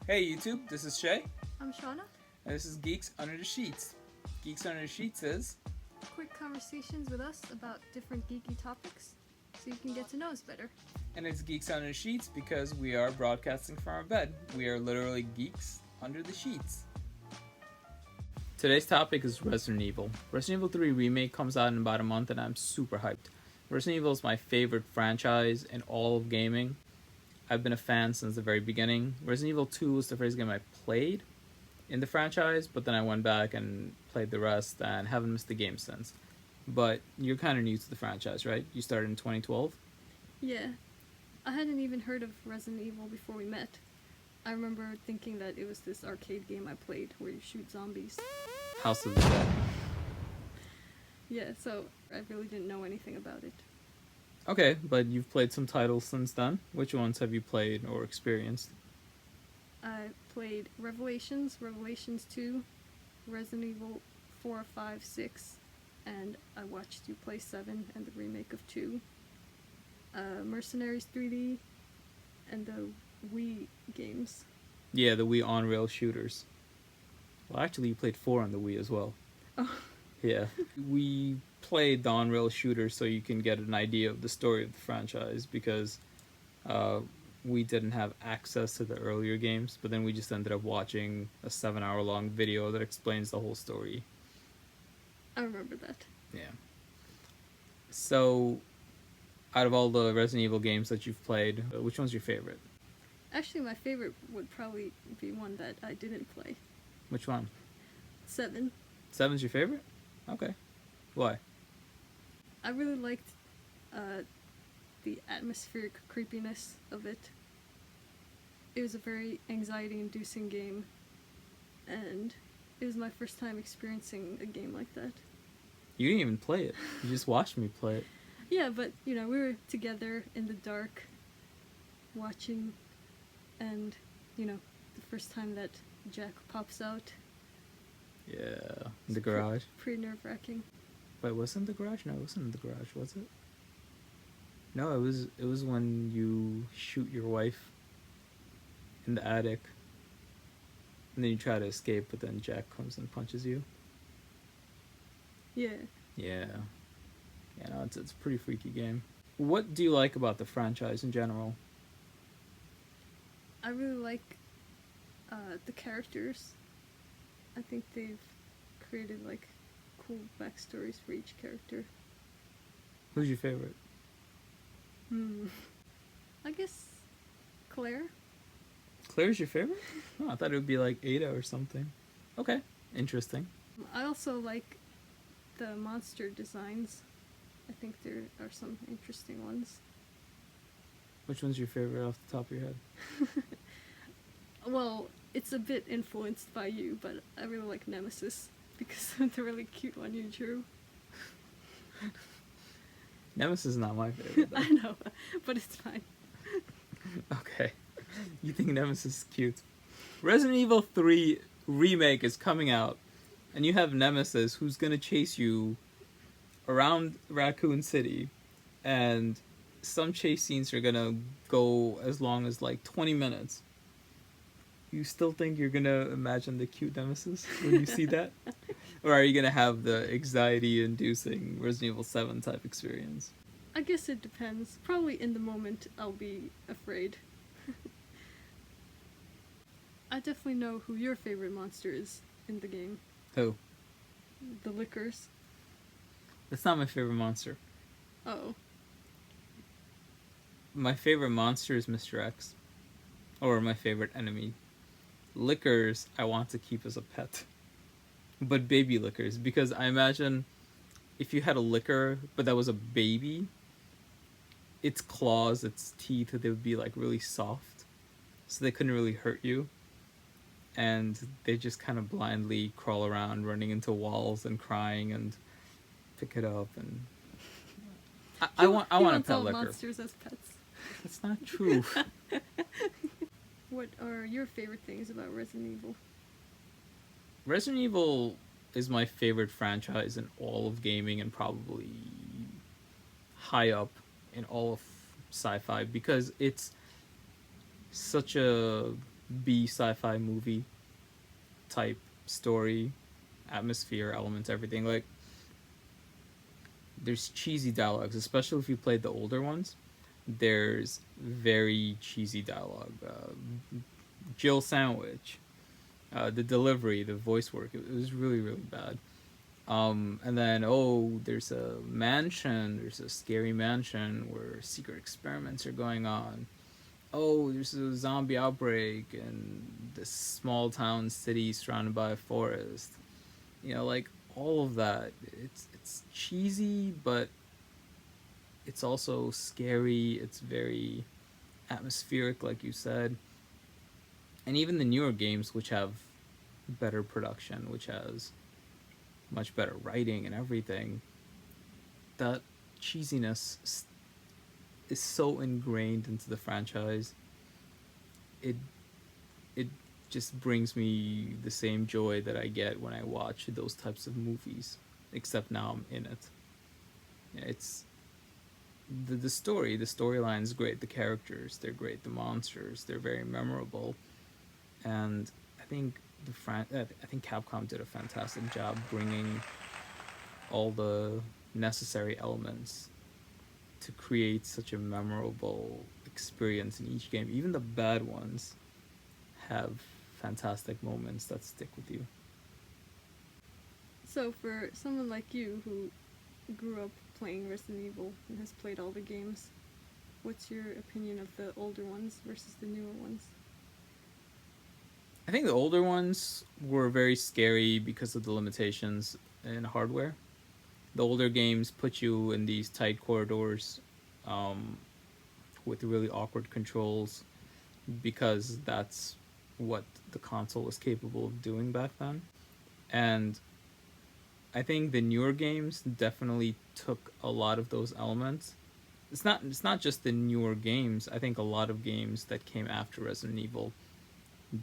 Hey YouTube, this is Shay, I'm Shaunna. and this is Geeks Under the Sheets. Geeks Under the Sheets is, Quick conversations with us about different geeky topics so you can get to know us better. and it's Geeks Under the Sheets because we are broadcasting from our bed. We are literally geeks under the sheets. Today's topic is Resident Evil. Resident Evil 3 Remake comes out in about a month and I'm super hyped. Resident Evil is my favorite franchise in all of gaming. I've been a fan since the very beginning. Resident Evil 2 was the first game I played in the franchise, but then I went back and played the rest and haven't missed the game since. But you're kind of new to the franchise, right? You started in 2012? Yeah, I hadn't even heard of Resident Evil before we met. I remember thinking that it was this arcade game I played where you shoot zombies. House of the Dead. Yeah, so I really didn't know anything about it. Okay, but you've played some titles since then. Which ones have you played or experienced? I played Revelations 2, Resident Evil 4, 5, 6, and I watched you play 7 and the remake of 2. Mercenaries 3D, and the Wii games. Yeah, the Wii on-rail shooters. Well, actually, you played 4 on the Wii as well. Oh. Yeah. We played the on-rail shooter so you can get an idea of the story of the franchise because we didn't have access to the earlier games, but then we just ended up watching a 7-hour-long video that explains the whole story. I remember that. Yeah. So, out of all the Resident Evil games that you've played, which one's your favorite? Actually, my favorite would probably be one that I didn't play. Which one? 7. 7's your favorite? Okay. Why? I really liked the atmospheric creepiness of it. It was a very anxiety-inducing game, and it was my first time experiencing a game like that. You didn't even play it. You just watched me play it. Yeah, but, we were together in the dark, watching, and, the first time that Jack pops out. Yeah. In the garage. Pretty nerve-wracking. Wait, was it in the garage? No, it wasn't in the garage, was it? No, it was when you shoot your wife in the attic. And then you try to escape, but then Jack comes and punches you. Yeah. Yeah. Yeah, no, it's a pretty freaky game. What do you like about the franchise in general? I really like the characters. I think they've created, cool backstories for each character. Who's your favorite? I guess Claire. Claire's your favorite? Oh, I thought it would be like Ada or something. Okay, interesting. I also like the monster designs. I think there are some interesting ones. Which one's your favorite off the top of your head? Well, it's a bit influenced by you, but I really like Nemesis because of the really cute one you drew. Nemesis is not my favorite, though. I know, but it's fine. Okay. You think Nemesis is cute. Resident Evil 3 Remake is coming out, and you have Nemesis who's gonna chase you around Raccoon City, and some chase scenes are gonna go as long as 20 minutes. You still think you're gonna imagine the cute Nemesis when you see that? Or are you gonna have the anxiety-inducing Resident Evil 7 type experience? I guess it depends. Probably in the moment I'll be afraid. I definitely know who your favorite monster is in the game. Who? The Lickers. That's not my favorite monster. Oh. My favorite monster is Mr. X. Or my favorite enemy. Lickers, I want to keep as a pet. But baby Lickers, because I imagine if you had a Licker, but that was a baby, its claws, its teeth, they would be really soft. So they couldn't really hurt you. And they just kind of blindly crawl around, running into walls and crying and pick it up. And I want a pet Licker. Monsters as pets. That's not true. What are your favorite things about Resident Evil? Resident Evil is my favorite franchise in all of gaming and probably high up in all of sci-fi because it's such a B sci-fi movie type story, atmosphere, elements, everything. Like, there's cheesy dialogues, especially if you played the older ones. There's very cheesy dialogue. Jill sandwich, the delivery, the voice work. It was really really bad. And then, oh, there's a mansion. There's a scary mansion where secret experiments are going on. Oh, there's a zombie outbreak in this small town city surrounded by a forest. Like all of that. It's cheesy, but it's also scary. It's very atmospheric, like you said. And even the newer games, which have better production, which has much better writing and everything, that cheesiness is so ingrained into the franchise. It it just brings me the same joy that I get when I watch those types of movies, except now I'm in it. It's the story, the storyline is great. The characters, they're great. The monsters, they're very memorable, and I think I think Capcom did a fantastic job bringing all the necessary elements to create such a memorable experience in each game. Even the bad ones have fantastic moments that stick with you. So for someone like you who grew up playing Resident Evil and has played all the games, what's your opinion of the older ones versus the newer ones? I think the older ones were very scary because of the limitations in hardware. The older games put you in these tight corridors, um, with really awkward controls, because that's what the console was capable of doing back then. And I think the newer games definitely took a lot of those elements. It's not just the newer games. I think a lot of games that came after Resident Evil,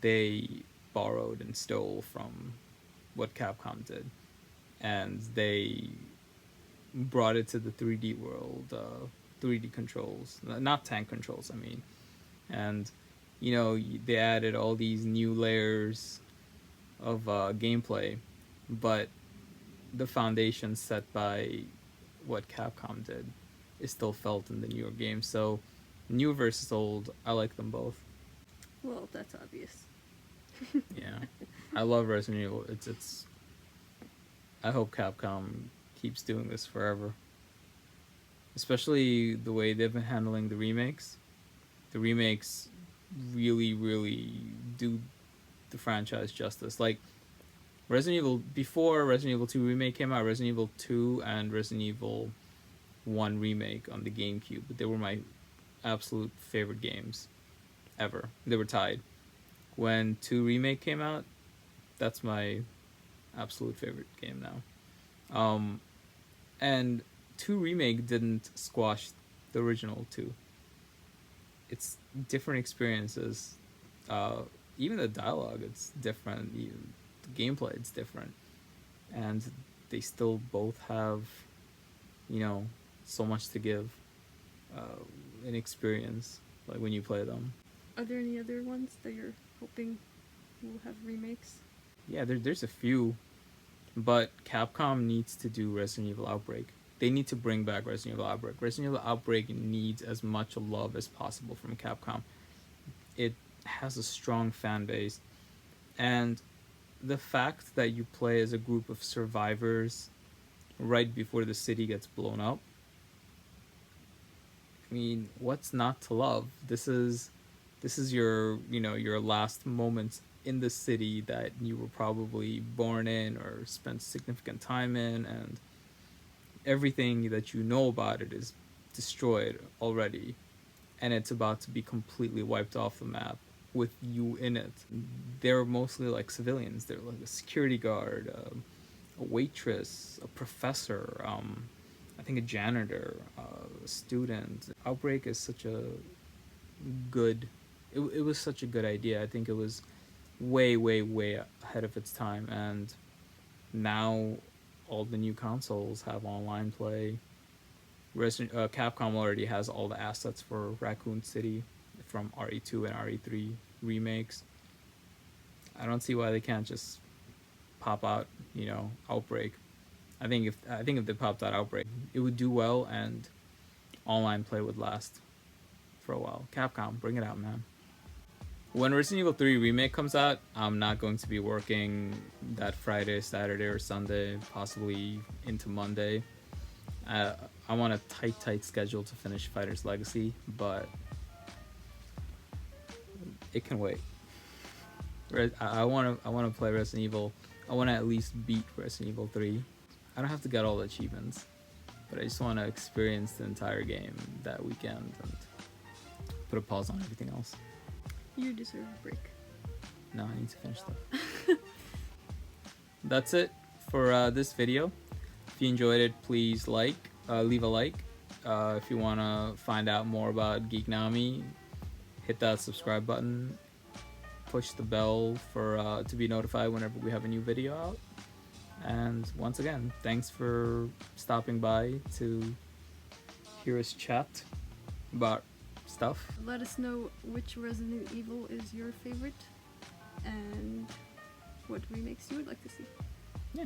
they borrowed and stole from what Capcom did, and they brought it to the 3D world, 3D controls, not tank controls, I mean. And they added all these new layers of gameplay, but the foundation set by what Capcom did is still felt in the newer games. So, new versus old, I like them both. Well, that's obvious. Yeah, I love Resident Evil. It's. I hope Capcom keeps doing this forever. Especially the way they've been handling the remakes. The remakes really, really do the franchise justice. Like, Resident Evil, before Resident Evil 2 remake came out, Resident Evil 2 and Resident Evil 1 remake on the GameCube, but they were my absolute favorite games ever. They were tied. When 2 remake came out, that's my absolute favorite game now. And 2 remake didn't squash the original 2. It's different experiences. Even the dialogue, it's different. Even the gameplay, it's different. And they still both have, so much to give an experience, like when you play them. Are there any other ones that you're hoping will have remakes? Yeah, there's a few, but Capcom needs to do Resident Evil Outbreak. They need to bring back Resident Evil Outbreak. Resident Evil Outbreak needs as much love as possible from Capcom. It has a strong fan base, and the fact that you play as a group of survivors right before the city gets blown up, I mean, what's not to love? This is your your last moments in the city that you were probably born in or spent significant time in, and everything that you know about it is destroyed already, and it's about to be completely wiped off the map with you in it. They're mostly like civilians. They're like a security guard, a waitress, a professor, I think a janitor, a student. Outbreak is such a good. It was such a good idea. I think it was way, way, way ahead of its time, and now all the new consoles have online play. Capcom already has all the assets for Raccoon City from RE2 and RE3 remakes. I don't see why they can't just pop out, you know, Outbreak. I think if they popped out Outbreak, it would do well, and online play would last for a while. Capcom, bring it out, man. When Resident Evil 3 Remake comes out, I'm not going to be working that Friday, Saturday, or Sunday, possibly into Monday. I want a tight schedule to finish Fighter's Legacy, but it can wait. I want to play Resident Evil. I want to at least beat Resident Evil 3. I don't have to get all the achievements, but I just want to experience the entire game that weekend and put a pause on everything else. You deserve a break. No, I need to finish stuff. That's it for this video. If you enjoyed it, please leave a like. If you want to find out more about Geeknami, hit that subscribe button. Push the bell for to be notified whenever we have a new video out. And once again, thanks for stopping by to hear us chat about stuff. Let us know which Resident Evil is your favorite and what remakes you would like to see. Yeah.